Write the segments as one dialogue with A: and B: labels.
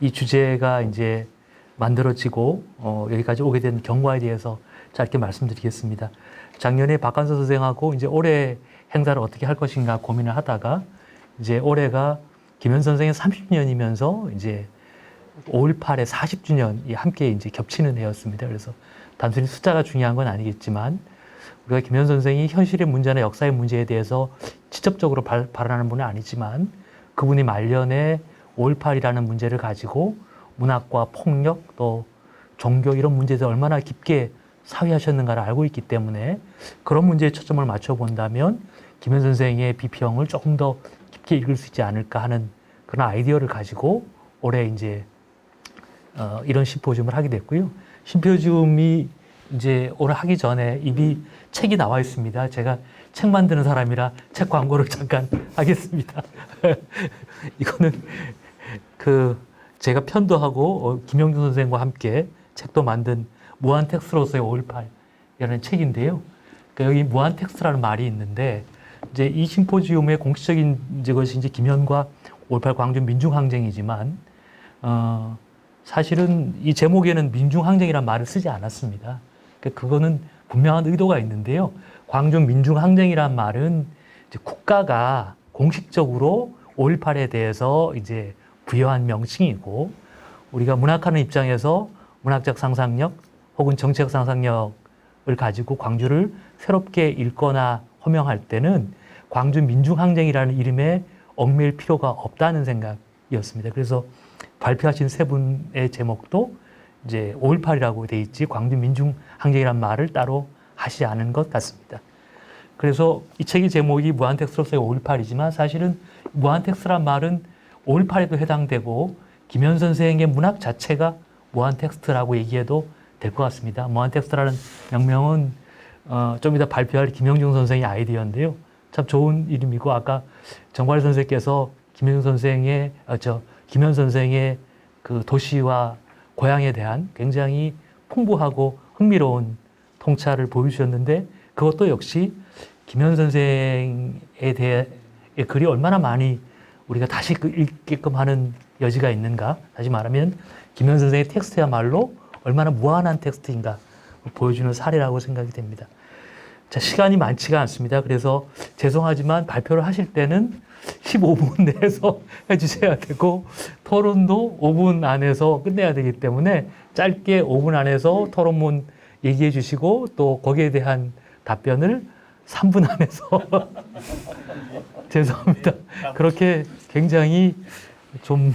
A: 이 주제가 이제 만들어지고 여기까지 오게 된 경과에 대해서 짧게 말씀드리겠습니다. 작년에 박한서 선생하고 이제 올해 행사를 어떻게 할 것인가 고민을 하다가 이제 올해가 김현 선생의 30주년이면서 이제 5.18의 40주년이 함께 이제 겹치는 해였습니다. 그래서 단순히 숫자가 중요한 건 아니겠지만 우리가 김현 선생이 현실의 문제나 역사의 문제에 대해서 직접적으로 발언하는 분은 아니지만 그분이 말년에 5.18이라는 문제를 가지고 문학과 폭력 또 종교 이런 문제에 대해서 얼마나 깊게 사회하셨는가를 알고 있기 때문에 그런 문제에 초점을 맞춰본다면 김현 선생의 비평을 조금 더 깊게 읽을 수 있지 않을까 하는 그런 아이디어를 가지고 올해 이제 이런 심포지움을 하게 됐고요. 심포지움이 이제 올해 하기 전에 이미 책이 나와 있습니다. 제가 책 만드는 사람이라 책 광고를 잠깐 하겠습니다. 이거는 제가 편도하고 김영준 선생과 함께 책도 만든 무한 텍스트로서의 5.18이라는 책인데요. 그러니까 여기 무한 텍스트라는 말이 있는데 이제 이 심포지움의 공식적인 이제 것이 이제 김현과 5.18 광주 민중항쟁이지만 사실은 이 제목에는 민중항쟁이라는 말을 쓰지 않았습니다. 그러니까 그거는 분명한 의도가 있는데요. 광주 민중항쟁이라는 말은 이제 국가가 공식적으로 5.18에 대해서 이제 부여한 명칭이고 우리가 문학하는 입장에서 문학적 상상력 혹은 정치적 상상력을 가지고 광주를 새롭게 읽거나 호명할 때는 광주 민중항쟁이라는 이름에 얽매일 필요가 없다는 생각이었습니다. 그래서 발표하신 세 분의 제목도 이제 5.18이라고 돼 있지 광주 민중항쟁이라는 말을 따로 하시지 않은 것 같습니다. 그래서 이 책의 제목이 무한텍스트로서의 5.18이지만 사실은 무한텍스트란 말은 5.18에도 해당되고 김현 선생의 문학 자체가 무한텍스트라고 얘기해도 될 것 같습니다. 무한텍스트라는 명명은 좀 이따 발표할 김영중 선생의 아이디어인데요. 참 좋은 이름이고 아까 정발 선생께서 김현 선생의 그 도시와 고향에 대한 굉장히 풍부하고 흥미로운 통찰을 보여주셨는데 그것도 역시 김현 선생에 대해 글이 얼마나 많이 우리가 다시 읽게끔 하는 여지가 있는가. 다시 말하면 김현 선생의 텍스트야말로 얼마나 무한한 텍스트인가 보여주는 사례라고 생각이 됩니다. 자, 시간이 많지가 않습니다. 그래서 죄송하지만 발표를 하실 때는 15분 내에서 해주셔야 되고 토론도 5분 안에서 끝내야 되기 때문에 짧게 5분 안에서 토론문 얘기해 주시고 또 거기에 대한 답변을 3분 안에서 죄송합니다. 그렇게 굉장히 좀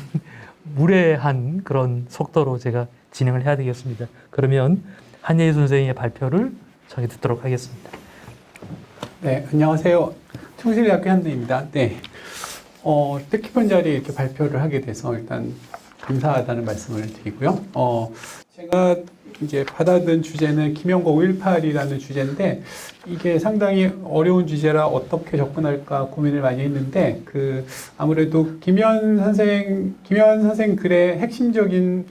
A: 무례한 그런 속도로 제가 진행을 해야 되겠습니다. 그러면 한예희 선생님의 발표를 전해 듣도록 하겠습니다.
B: 네, 안녕하세요. 충실대학교 한대입니다. 네, 뜻깊은 자리에 이렇게 발표를 하게 돼서 일단 감사하다는 말씀을 드리고요. 제가 이제 받아든 주제는 김현과 5.18이라는 주제인데 이게 상당히 어려운 주제라 어떻게 접근할까 고민을 많이 했는데 아무래도 김현 선생 글의 핵심적인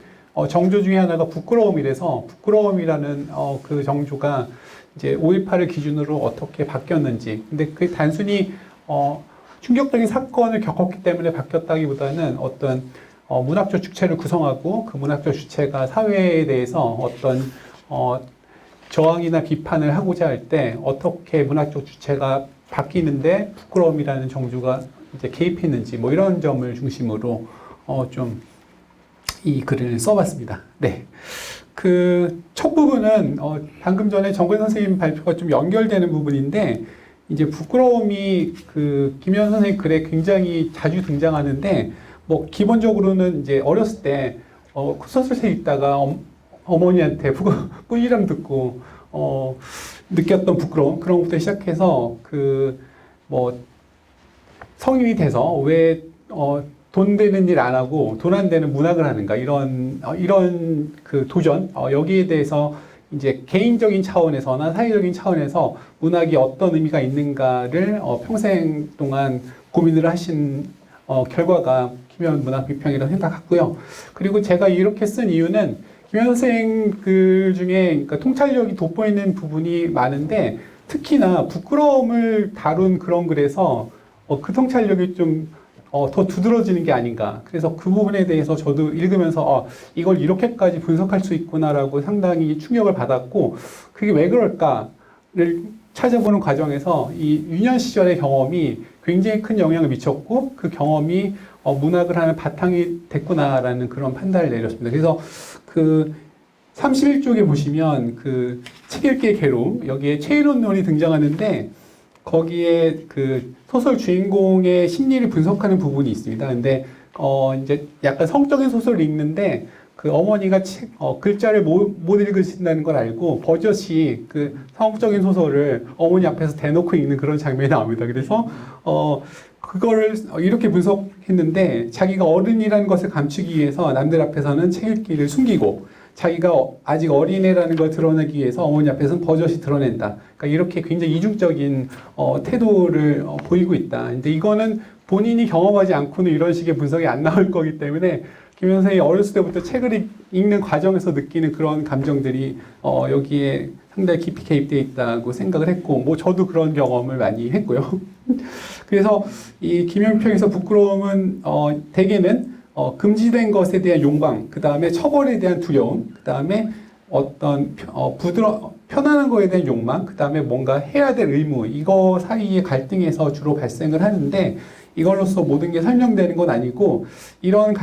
B: 정조 중에 하나가 부끄러움이라서 부끄러움이라는 그 정조가 이제 5.18을 기준으로 어떻게 바뀌었는지 근데 그게 단순히 충격적인 사건을 겪었기 때문에 바뀌었다기보다는 어떤 문학적 주체를 구성하고 그 문학적 주체가 사회에 대해서 어떤 저항이나 비판을 하고자 할 때 어떻게 문학적 주체가 바뀌는데 부끄러움이라는 정조가 이제 개입했는지 뭐 이런 점을 중심으로 좀 이 글을 써봤습니다. 네. 그 첫 부분은 방금 전에 정근 선생님 발표가 좀 연결되는 부분인데 이제 부끄러움이 그 김현 선생님 글에 굉장히 자주 등장하는데 뭐 기본적으로는 이제 어렸을 때 소설책 읽다가 어머니한테 꾸지람 듣고 느꼈던 부끄러움 그런 것부터 시작해서 그 뭐 성인이 돼서 왜 돈 되는 일 안 하고 돈 안 되는 문학을 하는가 이런 그 도전 여기에 대해서 이제 개인적인 차원에서나 사회적인 차원에서 문학이 어떤 의미가 있는가를 평생 동안 고민을 하신 결과가 김현 문학 비평이라고 생각하고요. 그리고 제가 이렇게 쓴 이유는 김현 선생 글 중에 그러니까 통찰력이 돋보이는 부분이 많은데 특히나 부끄러움을 다룬 그런 글에서 그 통찰력이 좀 더 두드러지는 게 아닌가. 그래서 그 부분에 대해서 저도 읽으면서 이걸 이렇게까지 분석할 수 있구나라고 상당히 충격을 받았고, 그게 왜 그럴까를 찾아보는 과정에서 이 유년 시절의 경험이 굉장히 큰 영향을 미쳤고, 그 경험이 문학을 하는 바탕이 됐구나라는 그런 판단을 내렸습니다. 그래서 그 31쪽에 보시면 그 책 읽기의 괴로움, 여기에 최일원론이 등장하는데, 거기에 그 소설 주인공의 심리를 분석하는 부분이 있습니다. 근데 이제 약간 성적인 소설을 읽는데 그 어머니가 글자를 못 읽으신다는 걸 알고 버젓이 그 성적인 소설을 어머니 앞에서 대놓고 읽는 그런 장면이 나옵니다. 그래서 그거를 이렇게 분석했는데, 자기가 어른이라는 것을 감추기 위해서 남들 앞에서는 책 읽기를 숨기고, 자기가 아직 어린애라는 걸 드러내기 위해서 어머니 앞에서는 버젓이 드러낸다. 그러니까 이렇게 굉장히 이중적인 태도를 보이고 있다. 근데 이거는 본인이 경험하지 않고는 이런 식의 분석이 안 나올 거기 때문에 김 선생이 어렸을 때부터 책을 읽는 과정에서 느끼는 그런 감정들이 여기에 상당히 깊이 개입되어 있다고 생각을 했고, 뭐 저도 그런 경험을 많이 했고요. 그래서 이 김연평에서 부끄러움은 대개는 금지된 것에 대한 욕망, 그 다음에 처벌에 대한 두려움, 그 다음에 어떤 편안한 거에 대한 욕망, 그 다음에 뭔가 해야 될 의무, 이거 사이의 갈등에서 주로 발생을 하는데, 이걸로써 모든 게 설명되는 건 아니고, 이런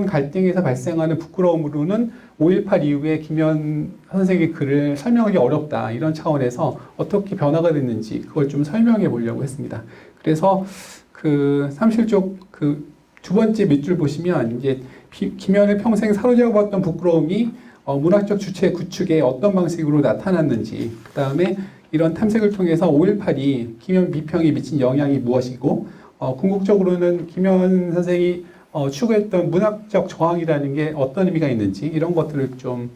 B: 갈등에서 발생하는 부끄러움으로는 5.18 이후에 김현 선생의 글을 설명하기 어렵다. 이런 차원에서 어떻게 변화가 됐는지 그걸 좀 설명해 보려고 했습니다. 그래서 그 37쪽 그 두 번째 밑줄 보시면 이제 김현의 평생 사로잡아왔던 부끄러움이 문학적 주체 구축에 어떤 방식으로 나타났는지, 그 다음에 이런 탐색을 통해서 5.18이 김현 비평에 미친 영향이 무엇이고, 궁극적으로는 김현 선생이 추구했던 문학적 저항이라는 게 어떤 의미가 있는지, 이런 것들을 좀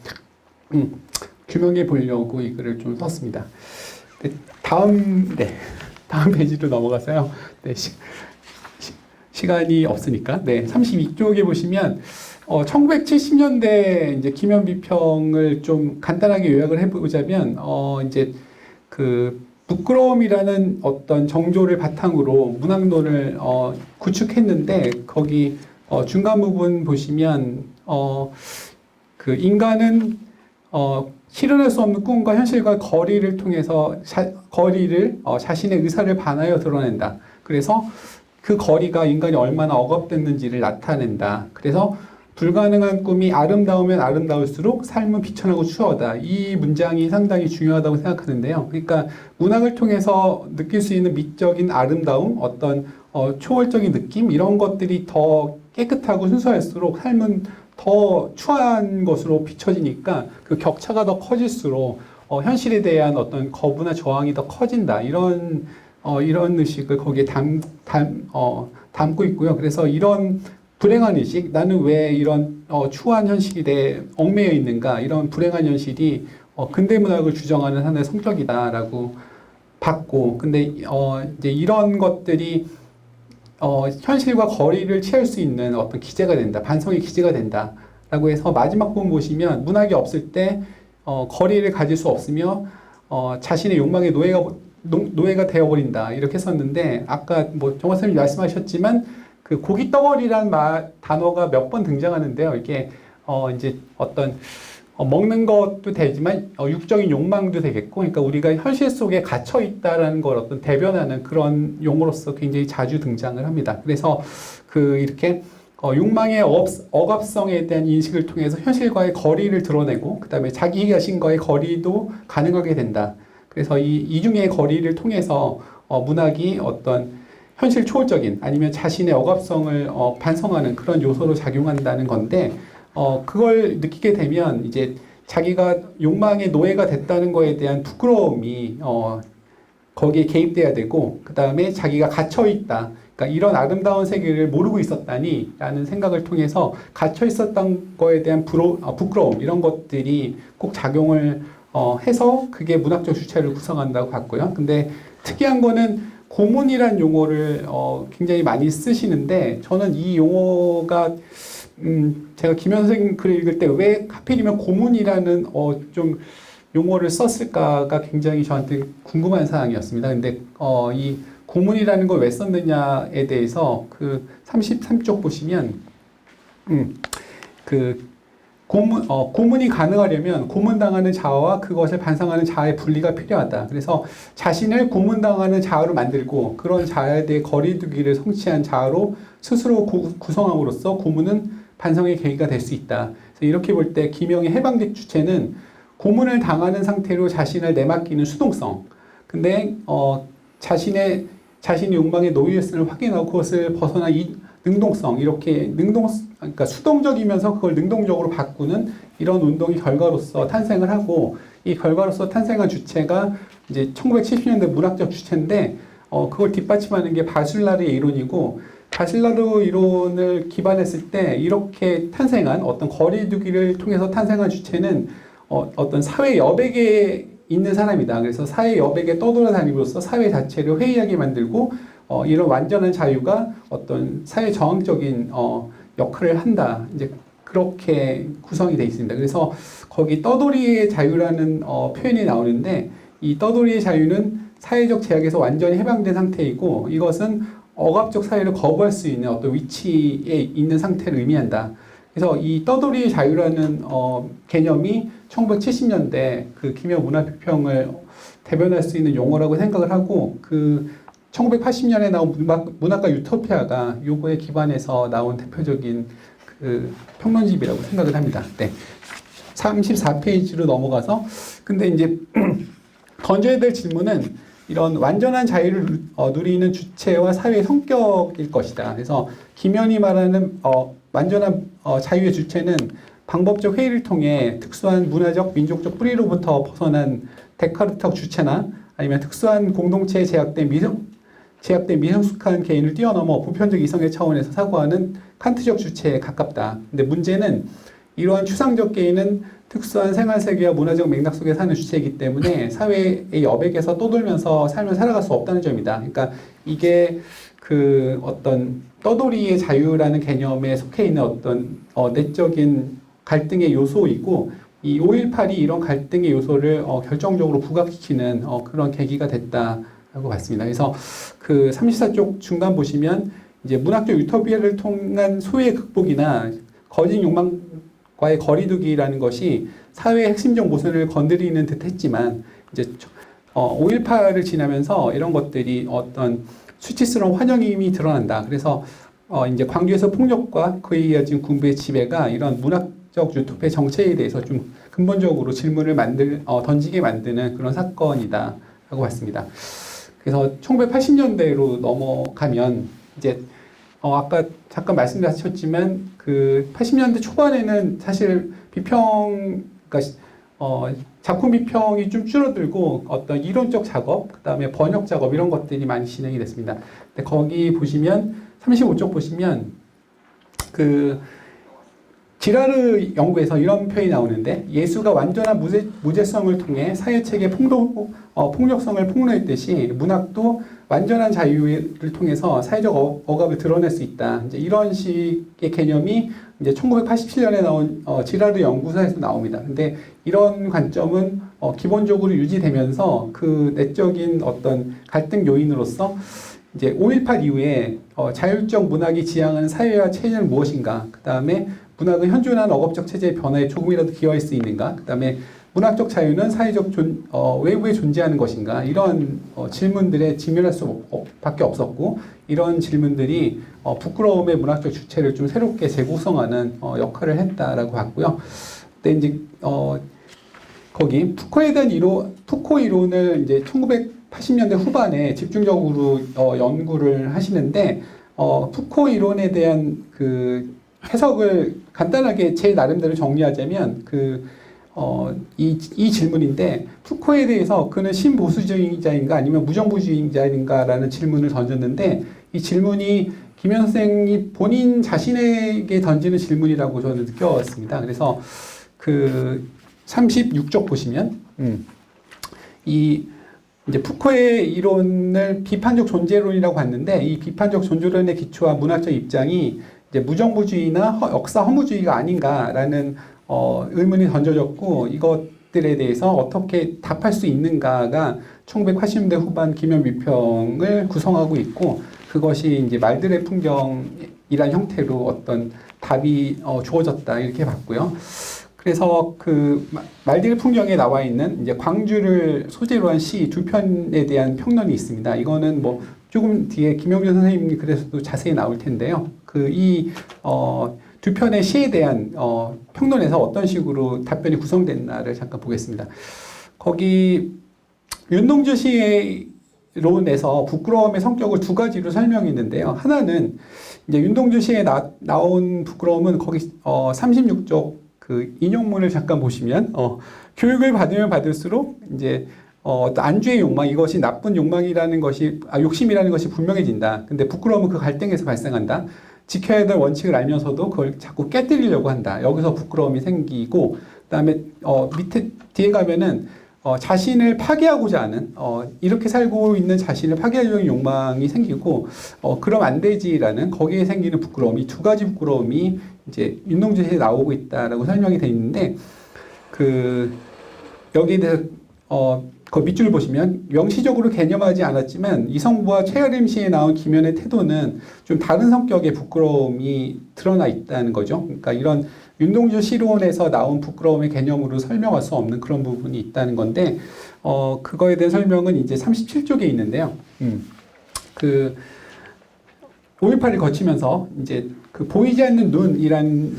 B: 규명해 보려고 이 글을 좀 썼습니다. 네, 다음 페이지로 넘어가서요. 네, 시간이 없으니까. 네, 32쪽에 보시면 1970년대 이제 김현 비평을 좀 간단하게 요약을 해보자면 이제 그 부끄러움이라는 어떤 정조를 바탕으로 문학론을 구축했는데, 거기 중간 부분 보시면 그 인간은 실현할 수 없는 꿈과 현실과 거리를 통해서 자신의 의사를 반하여 드러낸다. 그래서 그 거리가 인간이 얼마나 억압됐는지를 나타낸다. 그래서 불가능한 꿈이 아름다우면 아름다울수록 삶은 비천하고 추하다. 이 문장이 상당히 중요하다고 생각하는데요. 그러니까 문학을 통해서 느낄 수 있는 미적인 아름다움, 어떤 초월적인 느낌, 이런 것들이 더 깨끗하고 순수할수록 삶은 더 추한 것으로 비춰지니까 그 격차가 더 커질수록 현실에 대한 어떤 거부나 저항이 더 커진다. 이런 의식을 거기에 담고 있고요. 그래서 이런 불행한 의식, 나는 왜 이런 추한 현실에 얽매여 있는가, 이런 불행한 현실이 근대 문학을 주정하는 하나의 성격이다라고 봤고, 근데 이제 이런 것들이 현실과 거리를 취할 수 있는 어떤 기제가 된다, 반성의 기제가 된다라고 해서 마지막 부분 보시면 문학이 없을 때 거리를 가질 수 없으며 자신의 욕망의 노예가 되어버린다, 이렇게 했었는데, 아까 뭐 정화 선생님이 말씀하셨지만 그 고기 덩어리라는 단어가 몇 번 등장하는데요. 이게 이제 어떤 먹는 것도 되지만 육적인 욕망도 되겠고, 그러니까 우리가 현실 속에 갇혀 있다라는 걸 어떤 대변하는 그런 용어로서 굉장히 자주 등장을 합니다. 그래서 그 이렇게 욕망의 억압성에 대한 인식을 통해서 현실과의 거리를 드러내고, 그 다음에 자기 자신과의 거리도 가능하게 된다. 그래서 이 이중의 거리를 통해서 문학이 어떤 현실 초월적인 아니면 자신의 억압성을 반성하는 그런 요소로 작용한다는 건데, 그걸 느끼게 되면 이제 자기가 욕망의 노예가 됐다는 거에 대한 부끄러움이 거기에 개입돼야 되고, 그 다음에 자기가 갇혀 있다. 그러니까 이런 아름다운 세계를 모르고 있었다니 라는 생각을 통해서 갇혀 있었던 거에 대한 부끄러움, 이런 것들이 꼭 작용을 해서 그게 문학적 주체를 구성한다고 봤고요. 근데 특이한 거는 고문이란 용어를 굉장히 많이 쓰시는데, 저는 이 용어가 제가 김현 선생님 글을 읽을 때 왜 하필이면 고문이라는 좀 용어를 썼을까가 굉장히 저한테 궁금한 사항이었습니다. 근데 이 고문이라는 걸 왜 썼느냐에 대해서 그 33쪽 보시면 그 고문이 가능하려면 고문당하는 자아와 그것을 반성하는 자아의 분리가 필요하다. 그래서 자신을 고문당하는 자아로 만들고 그런 자아에 대해 거리두기를 성취한 자아로 스스로 구성함으로써 고문은 반성의 계기가 될 수 있다. 그래서 이렇게 볼 때 김영의 해방적 주체는 고문을 당하는 상태로 자신을 내맡기는 수동성. 근데 자신의 욕망의 노예였음을 확인하고 그것을 벗어난 이 능동성, 이렇게 그러니까 수동적이면서 그걸 능동적으로 바꾸는 이런 운동이 결과로서 탄생을 하고, 이 결과로서 탄생한 주체가 이제 1970년대 문학적 주체인데, 그걸 뒷받침하는 게 바술라르의 이론이고, 바술라르 이론을 기반했을 때 이렇게 탄생한 어떤 거리두기를 통해서 탄생한 주체는 어떤 사회 여백에 있는 사람이다. 그래서 사회 여백에 떠돌아다님으로써 사회 자체를 회의하게 만들고, 이런 완전한 자유가 어떤 사회 저항적인 역할을 한다. 이제 그렇게 구성이 되어 있습니다. 그래서 거기 떠돌이의 자유라는 표현이 나오는데, 이 떠돌이의 자유는 사회적 제약에서 완전히 해방된 상태이고, 이것은 억압적 사회를 거부할 수 있는 어떤 위치에 있는 상태를 의미한다. 그래서 이 떠돌이의 자유라는 개념이 1970년대 그 김영 문화비평을 대변할 수 있는 용어라고 생각을 하고, 그 1980년에 나온 문학과 유토피아가 요거에 기반해서 나온 대표적인 그 평론집이라고 생각을 합니다. 네. 34페이지로 넘어가서, 근데 이제 던져야 될 질문은 이런 완전한 자유를 누리는 주체와 사회의 성격일 것이다. 그래서 김연이 말하는 완전한 자유의 주체는 방법적 회의를 통해 특수한 문화적, 민족적 뿌리로부터 벗어난 데카르트적 주체나 아니면 특수한 공동체에 제약된 미성숙한 개인을 뛰어넘어 보편적 이성의 차원에서 사고하는 칸트적 주체에 가깝다. 근데 문제는 이러한 추상적 개인은 특수한 생활세계와 문화적 맥락 속에 사는 주체이기 때문에 사회의 여백에서 떠돌면서 삶을 살아갈 수 없다는 점이다. 그러니까 이게 그 어떤 떠돌이의 자유라는 개념에 속해 있는 어떤 내적인 갈등의 요소이고, 이 5.18이 이런 갈등의 요소를 결정적으로 부각시키는 그런 계기가 됐다라고 봤습니다. 그래서 그 34쪽 중간 보시면 이제 문학적 유토피아를 통한 소외의 극복이나 거짓 욕망과의 거리두기라는 것이 사회의 핵심적 모순을 건드리는 듯 했지만, 이제 5.18을 지나면서 이런 것들이 어떤 수치스러운 환영임이 드러난다. 그래서 이제 광주에서 폭력과 그에 이어진 군부의 지배가 이런 문학적 유토피아 정체에 대해서 좀 근본적으로 질문을 던지게 만드는 그런 사건이다라고 봤습니다. 그래서 1980년대로 넘어가면 이제 아까 잠깐 말씀하셨지만 그 80년대 초반에는 사실 그러니까 작품 비평이 좀 줄어들고 어떤 이론적 작업, 그 다음에 번역 작업 이런 것들이 많이 진행이 됐습니다. 근데 거기 보시면 35쪽 보시면 그 지라르 연구에서 이런 표현이 나오는데, 예수가 완전한 무죄성을 통해 사회체계 폭력성을 폭로했듯이 문학도 완전한 자유를 통해서 사회적 억압을 드러낼 수 있다. 이제 이런 식의 개념이 이제 1987년에 나온 지라르 연구서에서 나옵니다. 근데 이런 관점은 기본적으로 유지되면서 그 내적인 어떤 갈등 요인으로서 이제 5.18 이후에 자율적 문학이 지향하는 사회와 체제는 무엇인가? 그 다음에 문학은 현존한 억압적 체제의 변화에 조금이라도 기여할 수 있는가? 그 다음에 문학적 자유는 사회적 외부에 존재하는 것인가? 이런 질문들에 직면할 수밖에 없었고, 이런 질문들이 부끄러움의 문학적 주체를 좀 새롭게 재구성하는 역할을 했다라고 봤고요. 근데 이제 거기 푸코에 대한 푸코 이론을 이제 1980년대 후반에 집중적으로 연구를 하시는데, 푸코 이론에 대한 그 해석을 간단하게 제 나름대로 정리하자면 이 질문인데, 푸코에 대해서 그는 신보수주의자인가 아니면 무정부주의자인가라는 질문을 던졌는데, 이 질문이 김현 선생이 본인 자신에게 던지는 질문이라고 저는 느꼈습니다. 그래서 그 36쪽 보시면 이제 푸코의 이론을 비판적 존재론이라고 봤는데, 이 비판적 존재론의 기초와 문학적 입장이 이제 무정부주의나 역사 허무주의가 아닌가라는 의문이 던져졌고, 대해서 어떻게 답할 수 있는가가 1980년대 후반 기면비평을 구성하고 있고, 그것이 이제 말들의 풍경이란 형태로 어떤 답이 주어졌다 이렇게 봤고요. 그래서 그 말들의 풍경에 나와 있는 이제 광주를 소재로 한 시 두 편에 대한 평론이 있습니다. 이거는 뭐 조금 뒤에 김영준 선생님 글에서도 자세히 나올 텐데요. 두 편의 시에 대한 평론에서 어떤 식으로 답변이 구성됐나를 잠깐 보겠습니다. 거기 윤동주 시론에서 부끄러움의 성격을 두 가지로 설명했는데요. 하나는 이제 윤동주 시에 나온 부끄러움은 거기 36쪽 그 인용문을 잠깐 보시면 교육을 받으면 받을수록 이제 어떤 안주의 욕망, 이것이 나쁜 욕망이라는 것이 욕심이라는 것이 분명해진다. 근데 부끄러움은 그 갈등에서 발생한다. 지켜야 될 원칙을 알면서도 그걸 자꾸 깨뜨리려고 한다. 여기서 부끄러움이 생기고, 그다음에 밑에 뒤에 가면은 자신을 파괴하고자 하는 이렇게 살고 있는 자신을 파괴하려는 욕망이 생기고, 그럼 안 되지라는 거기에 생기는 부끄러움, 이 두 가지 부끄러움이 이제 윤동주시에 나오고 있다라고 설명이 되어 있는데, 그 여기에 대해서 그 밑줄 보시면 명시적으로 개념하지 않았지만 이성부와 최여림 시에 나온 김연의 태도는 좀 다른 성격의 부끄러움이 드러나 있다는 거죠. 그러니까 이런 윤동주 시론에서 나온 부끄러움의 개념으로 설명할 수 없는 그런 부분이 있다는 건데, 그거에 대한 설명은 이제 37쪽에 있는데요. 그 5.18을 거치면서 이제 그 보이지 않는 눈이란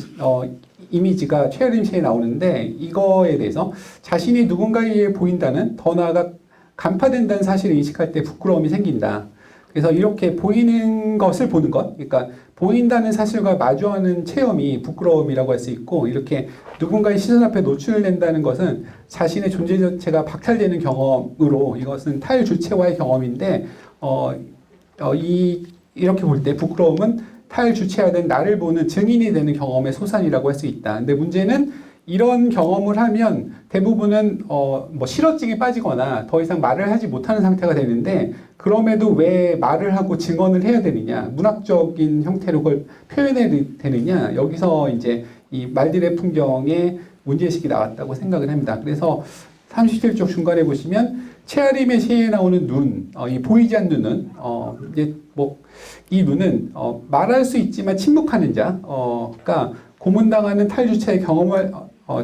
B: 이미지가 최여림 시에 나오는데, 이거에 대해서 자신이 누군가에게 보인다는, 더 나아가 간파된다는 사실을 인식할 때 부끄러움이 생긴다. 그래서 이렇게 보이는 것을 보는 것, 그러니까 보인다는 사실과 마주하는 체험이 부끄러움이라고 할 수 있고, 이렇게 누군가의 시선 앞에 노출된다는 것은 자신의 존재 자체가 박탈되는 경험으로, 이것은 타일 주체와의 경험인데, 이렇게 볼 때 부끄러움은 타일 주체가 된 나를 보는 증인이 되는 경험의 소산이라고 할 수 있다. 근데 문제는 이런 경험을 하면 대부분은 뭐 실어증에 빠지거나 더 이상 말을 하지 못하는 상태가 되는데, 그럼에도 왜 말을 하고 증언을 해야 되느냐, 문학적인 형태로 그걸 표현해야 되느냐, 여기서 이제 이 말들의 풍경에 문제의식이 나왔다고 생각을 합니다. 그래서 37쪽 중간에 보시면 최아림의 시에 나오는 눈, 이 보이지 않는 눈은 이제 뭐 이 눈은 말할 수 있지만 침묵하는 자가 고문당하는 탈주체의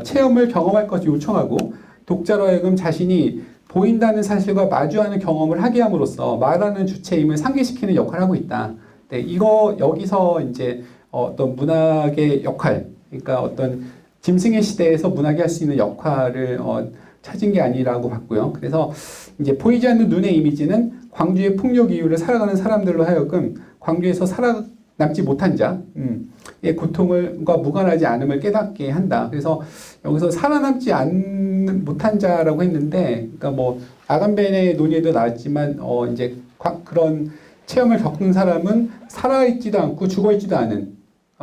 B: 체험을 경험할 것을 요청하고, 독자로 하여금 자신이 보인다는 사실과 마주하는 경험을 하게 함으로써 말하는 주체임을 상기시키는 역할을 하고 있다. 네, 여기서 이제 어떤 문학의 역할, 그러니까 어떤 짐승의 시대에서 문학이 할 수 있는 역할을 찾은 게 아니라고 봤고요. 그래서 이제 보이지 않는 눈의 이미지는 광주의 폭력 이유를 살아가는 사람들로 하여금 광주에서 살아남지 못한 자의 고통과 무관하지 않음을 깨닫게 한다. 그래서 여기서 살아남지 못한 자라고 했는데, 그러니까 뭐 아간벤의 논의에도 나왔지만 이제 그런 체험을 겪은 사람은 살아있지도 않고 죽어있지도 않은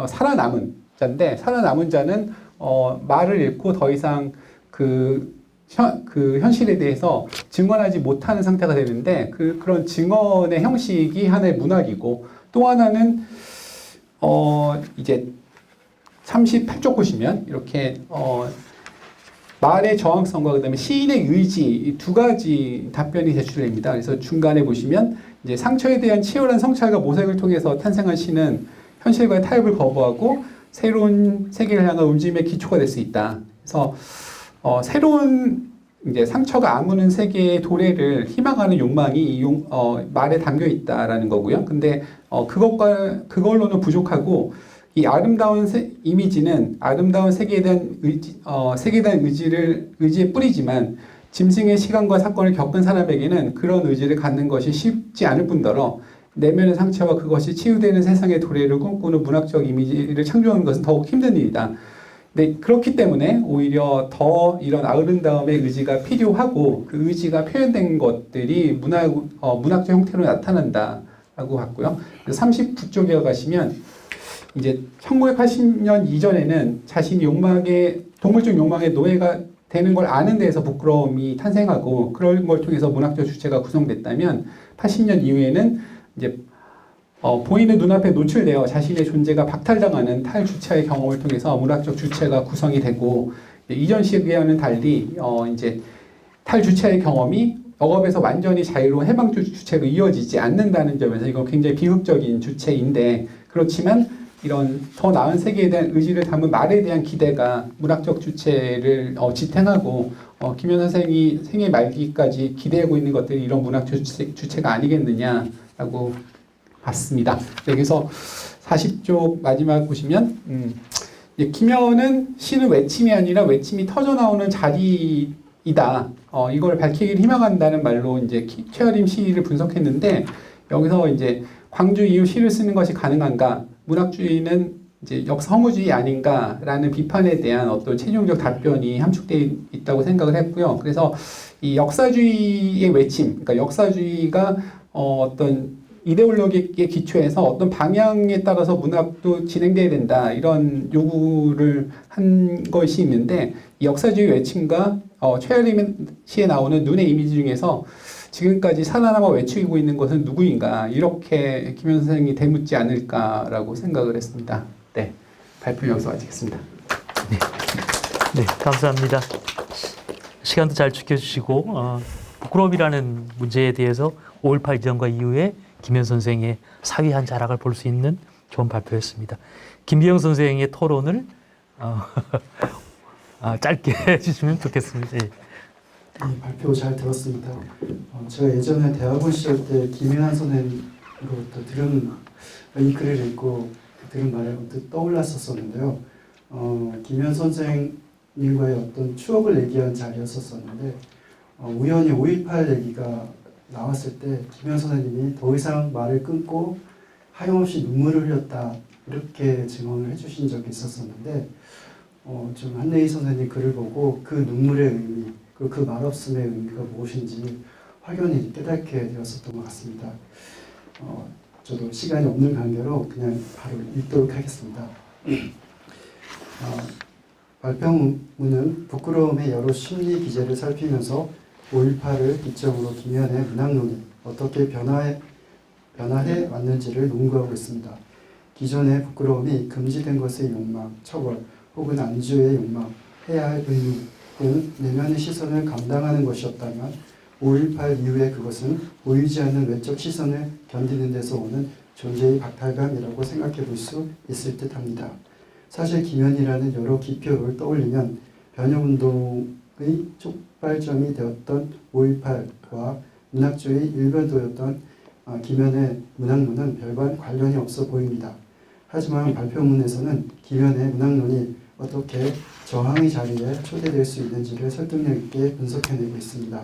B: 살아남은 자인데, 살아남은 자는 말을 잃고 더 이상 그 현실에 대해서 증언하지 못하는 상태가 되는데, 그런 증언의 형식이 하나의 문학이고, 또 하나는 이제 38쪽 보시면 이렇게 말의 저항성과 그다음에 시인의 의지, 이 두 가지 답변이 제출됩니다. 그래서 중간에 보시면 이제 상처에 대한 치열한 성찰과 모색을 통해서 탄생한 시는 현실과의 타협을 거부하고 새로운 세계를 향한 움직임의 기초가 될 수 있다. 그래서 새로운 이제 상처가 아무는 세계의 도래를 희망하는 욕망이 말에 담겨 있다라는 거고요. 근데 그걸로는 부족하고, 이 아름다운 이미지는 아름다운 세계에 대한 의지의 뿌리지만, 짐승의 시간과 사건을 겪은 사람에게는 그런 의지를 갖는 것이 쉽지 않을 뿐더러 내면의 상처와 그것이 치유되는 세상의 도래를 꿈꾸는 문학적 이미지를 창조하는 것은 더욱 힘든 일이다. 네, 그렇기 때문에 오히려 더 이런 아름다움의 의지가 필요하고, 그 의지가 표현된 것들이 문학적 형태로 나타난다라고 봤고요. 39쪽에 가시면 이제 1980년 이전에는 자신이 동물적 욕망의 노예가 되는 걸 아는 데에서 부끄러움이 탄생하고, 그런 걸 통해서 문학적 주체가 구성됐다면, 80년 이후에는 이제 보이는 눈앞에 노출되어 자신의 존재가 박탈당하는 탈주체의 경험을 통해서 문학적 주체가 구성이 되고, 이전 시기와는 달리 이제 탈주체의 경험이 억압에서 완전히 자유로운 해방주 주체로 이어지지 않는다는 점에서 이건 굉장히 비극적인 주체인데, 그렇지만 이런 더 나은 세계에 대한 의지를 담은 말에 대한 기대가 문학적 주체를 지탱하고 김현 선생이 생애 말기까지 기대하고 있는 것들이 이런 문학 주체가 아니겠느냐라고 봤습니다. 그래서 40쪽 마지막 보시면 김현은 시는 외침이 아니라 외침이 터져 나오는 자리이다. 이걸 밝히기를 희망한다는 말로 이제 최아림 시를 분석했는데, 여기서 이제 광주 이후 시를 쓰는 것이 가능한가? 문학주의는 이제 역사 허무주의 아닌가라는 비판에 대한 어떤 최종적 답변이 함축되어 있다고 생각을 했고요. 그래서 이 역사주의의 외침, 그러니까 역사주의가 어떤 이데올로기에 기초해서 어떤 방향에 따라서 문학도 진행돼야 된다, 이런 요구를 한 것이 있는데, 이 역사주의 외침과 최아림 시에 나오는 눈의 이미지 중에서 지금까지 살아남아 외치고 있는 것은 누구인가, 이렇게 김현 선생이 되묻지 않을까라고 생각을 했습니다. 네, 발표 여기서 마치겠습니다.
A: 네, 감사합니다. 시간도 잘 지켜주시고 부끄러움이라는 문제에 대해서 5.18 이전과 이후에 김현 선생의 사위한 자락을 볼 수 있는 좋은 발표였습니다. 김비영 선생의 토론을 짧게 해주시면 좋겠습니다. 예.
C: 발표 잘 들었습니다. 제가 예전에 대학원 시절 때 김윤환 선생님으로부터 들은 이 글을 읽고 들은 말에 떠올랐었는데요. 김현 선생님과의 어떤 추억을 얘기한 자리였었는데, 우연히 5.18 얘기가 나왔을 때 김현 선생님이 더 이상 말을 끊고 하염없이 눈물을 흘렸다, 이렇게 증언을 해주신 적이 있었었는데, 좀 한내희 선생님 글을 보고 그 눈물의 의미, 그리고 그 말없음의 의미가 무엇인지 확연히 깨닫게 되었었던 것 같습니다. 저도 시간이 없는 관계로 그냥 바로 읽도록 하겠습니다. 발표문은 부끄러움의 여러 심리 기제를 살피면서 5.18을 기점으로 김현의 문학론이 어떻게 변화해 왔는지를 논구하고 있습니다. 기존의 부끄러움이 금지된 것의 욕망, 처벌 혹은 안주의 욕망, 해야 할 의무 등 내면의 시선을 감당하는 것이었다면 5.18 이후에 그것은 보이지 않는 외적 시선을 견디는 데서 오는 존재의 박탈감이라고 생각해 볼 수 있을 듯합니다. 사실 김현이라는 여러 기표를 떠올리면 변혁운동의 촉발점이 되었던 5.18과 문학주의 일변도였던 김현의 문학론은 별반 관련이 없어 보입니다. 하지만 발표문에서는 김현의 문학론이 어떻게 저항의 자리에 초대될 수 있는지를 설득력 있게 분석해내고 있습니다.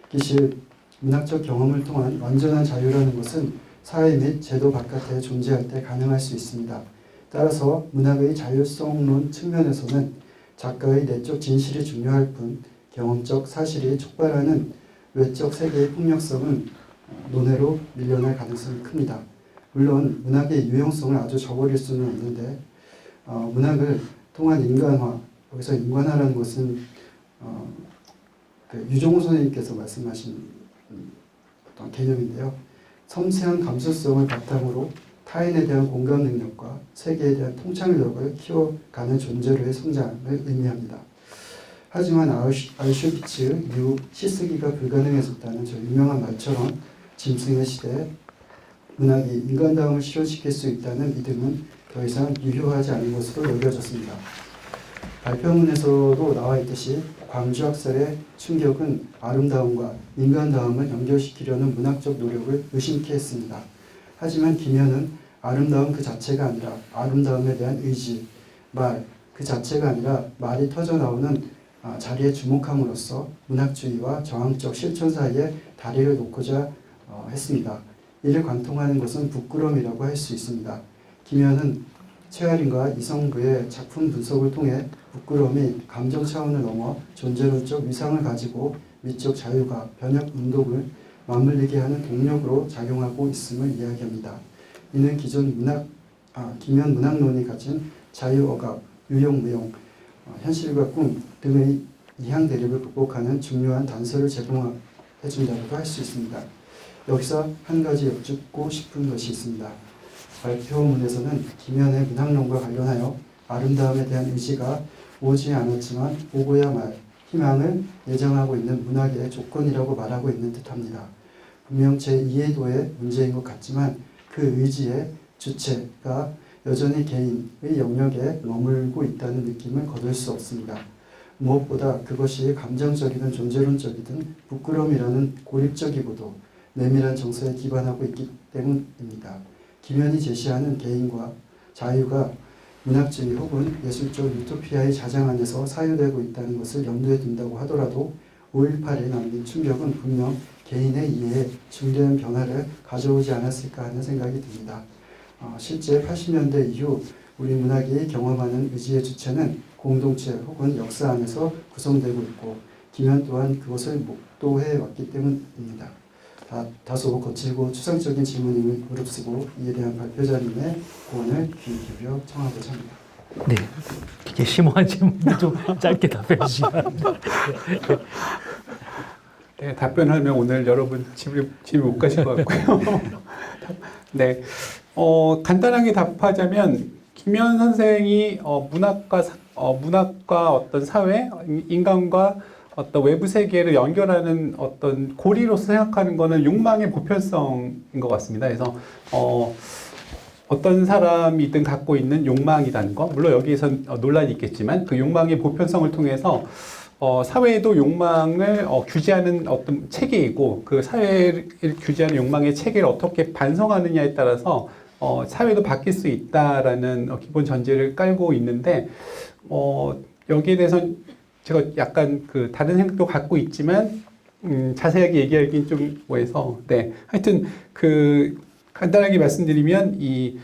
C: 기실 문학적 경험을 통한 완전한 자유라는 것은 사회 및 제도 바깥에 존재할 때 가능할 수 있습니다. 따라서 문학의 자율성론 측면에서는 작가의 내적 진실이 중요할 뿐 경험적 사실이 촉발하는 외적 세계의 폭력성은 논외로 밀려날 가능성이 큽니다. 물론 문학의 유형성을 아주 저버릴 수는 없는데 문학을 통한 인간화, 여기서 인간화라는 것은 유종호 선생님께서 말씀하신 어떤 개념인데요. 섬세한 감수성을 바탕으로 타인에 대한 공감 능력과 세계에 대한 통찰력을 키워가는 존재로의 성장을 의미합니다. 하지만 아우슈비츠 이후 시쓰기가 불가능해졌다는 저 유명한 말처럼 짐승의 시대에 문학이 인간다움을 실현시킬 수 있다는 믿음은 더 이상 유효하지 않은 것으로 여겨졌습니다. 발표문에서도 나와 있듯이 광주학살의 충격은 아름다움과 인간다움을 연결시키려는 문학적 노력을 의심케 했습니다. 하지만 김현은 아름다움 그 자체가 아니라 아름다움에 대한 의지, 말 그 자체가 아니라 말이 터져나오는 자리에 주목함으로써 문학주의와 저항적 실천 사이에 다리를 놓고자 했습니다. 이를 관통하는 것은 부끄러움이라고 할 수 있습니다. 김현은 최아린과 이성구의 작품 분석을 통해 부끄러움이 감정 차원을 넘어 존재론적 위상을 가지고 미적 자유가 변혁 운동을 맞물리게 하는 동력으로 작용하고 있음을 이야기합니다. 이는 기존 김현 문학론이 가진 자유 억압, 유용 무용, 현실과 꿈 등의 이향 대립을 극복하는 중요한 단서를 제공해준다고도 할 수 있습니다. 여기서 한 가지 여쭙고 싶은 것이 있습니다. 발표문에서는 김현의 문학론과 관련하여 아름다움에 대한 의지가 오지 않았지만 오고야 말 희망을 예정하고 있는 문학의 조건이라고 말하고 있는 듯합니다. 분명 제 이해도의 문제인 것 같지만 그 의지의 주체가 여전히 개인의 영역에 머물고 있다는 느낌을 거둘 수 없습니다. 무엇보다 그것이 감정적이든 존재론적이든 부끄러움이라는 고립적이고도 내밀한 정서에 기반하고 있기 때문입니다. 김현이 제시하는 개인과 자유가 문학주의 혹은 예술적 유토피아의 자장 안에서 사유되고 있다는 것을 염두에 둔다고 하더라도 5.18에 남긴 충격은 분명 개인의 이해에 중대한 변화를 가져오지 않았을까 하는 생각이 듭니다. 실제 80년대 이후 우리 문학이 경험하는 의지의 주체는 공동체 혹은 역사 안에서 구성되고 있고 김현 또한 그것을 목도해 왔기 때문입니다. 다소 거칠고 추상적인 질문임을 무릅쓰고 이에 대한 발표자님의 고언을 귀 기울여 청하고자 합니다.
A: 네. 이게 심오한 질문도 좀 짧게 답해 주시기 바랍니다.
B: 네, 답변하면 오늘 여러분 집에 못 가실 것 같고요. 네, 간단하게 답하자면 김현 선생이 문학과 어떤 사회, 인간과 어떤 외부 세계를 연결하는 어떤 고리로서 생각하는 것은 욕망의 보편성인 것 같습니다. 그래서 어떤 사람이든 갖고 있는 욕망이라는 거, 물론 여기에선 논란이 있겠지만 그 욕망의 보편성을 통해서 사회에도 욕망을 규제하는 어떤 체계이고 그 사회를 규제하는 욕망의 체계를 어떻게 반성하느냐에 따라서 사회도 바뀔 수 있다라는 기본 전제를 깔고 있는데 여기에 대해서는 제가 약간 그 다른 생각도 갖고 있지만 자세하게 얘기하기는 좀 뭐해서 네 하여튼 그 간단하게 말씀드리면 이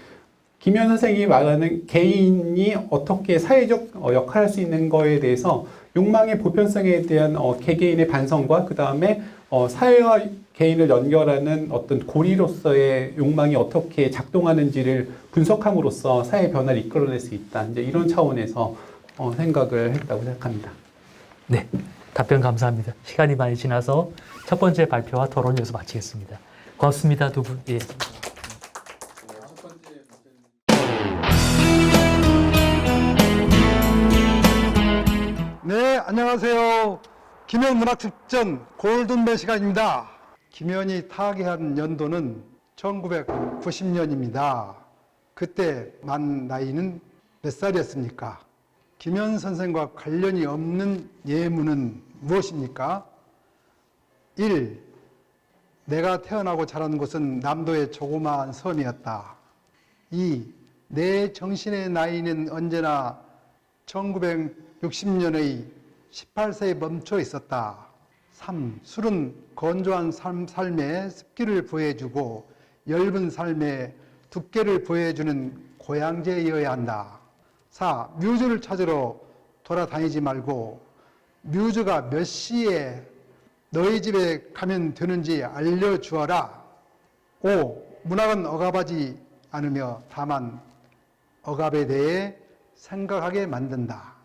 B: 김현 선생이 말하는 개인이 어떻게 사회적 역할을 할 수 있는 거에 대해서 욕망의 보편성에 대한 개개인의 반성과 그 다음에 사회와 개인을 연결하는 어떤 고리로서의 욕망이 어떻게 작동하는지를 분석함으로써 사회 변화를 이끌어낼 수 있다. 이제 이런 차원에서 생각을 했다고 생각합니다.
A: 네. 답변 감사합니다. 시간이 많이 지나서 첫 번째 발표와 토론 여기서 마치겠습니다. 고맙습니다. 두 분. 예.
D: 네, 안녕하세요. 김현 문학축전 골든벨 시간입니다. 김현이 타계한 연도는 1990년입니다. 그때 만 나이는 몇 살이었습니까? 김현 선생과 관련이 없는 예문은 무엇입니까? 1. 내가 태어나고 자란 곳은 남도의 조그마한 섬이었다. 2. 내 정신의 나이는 언제나 1960년의 18세에 멈춰 있었다. 3. 술은 건조한 삶에 습기를 부해주고 엷은 삶에 두께를 부해주는 고향제여야 한다. 4. 뮤즈를 찾으러 돌아다니지 말고 뮤즈가 몇 시에 너희 집에 가면 되는지 알려주어라. 5. 문학은 억압하지 않으며 다만 억압에 대해 생각하게 만든다.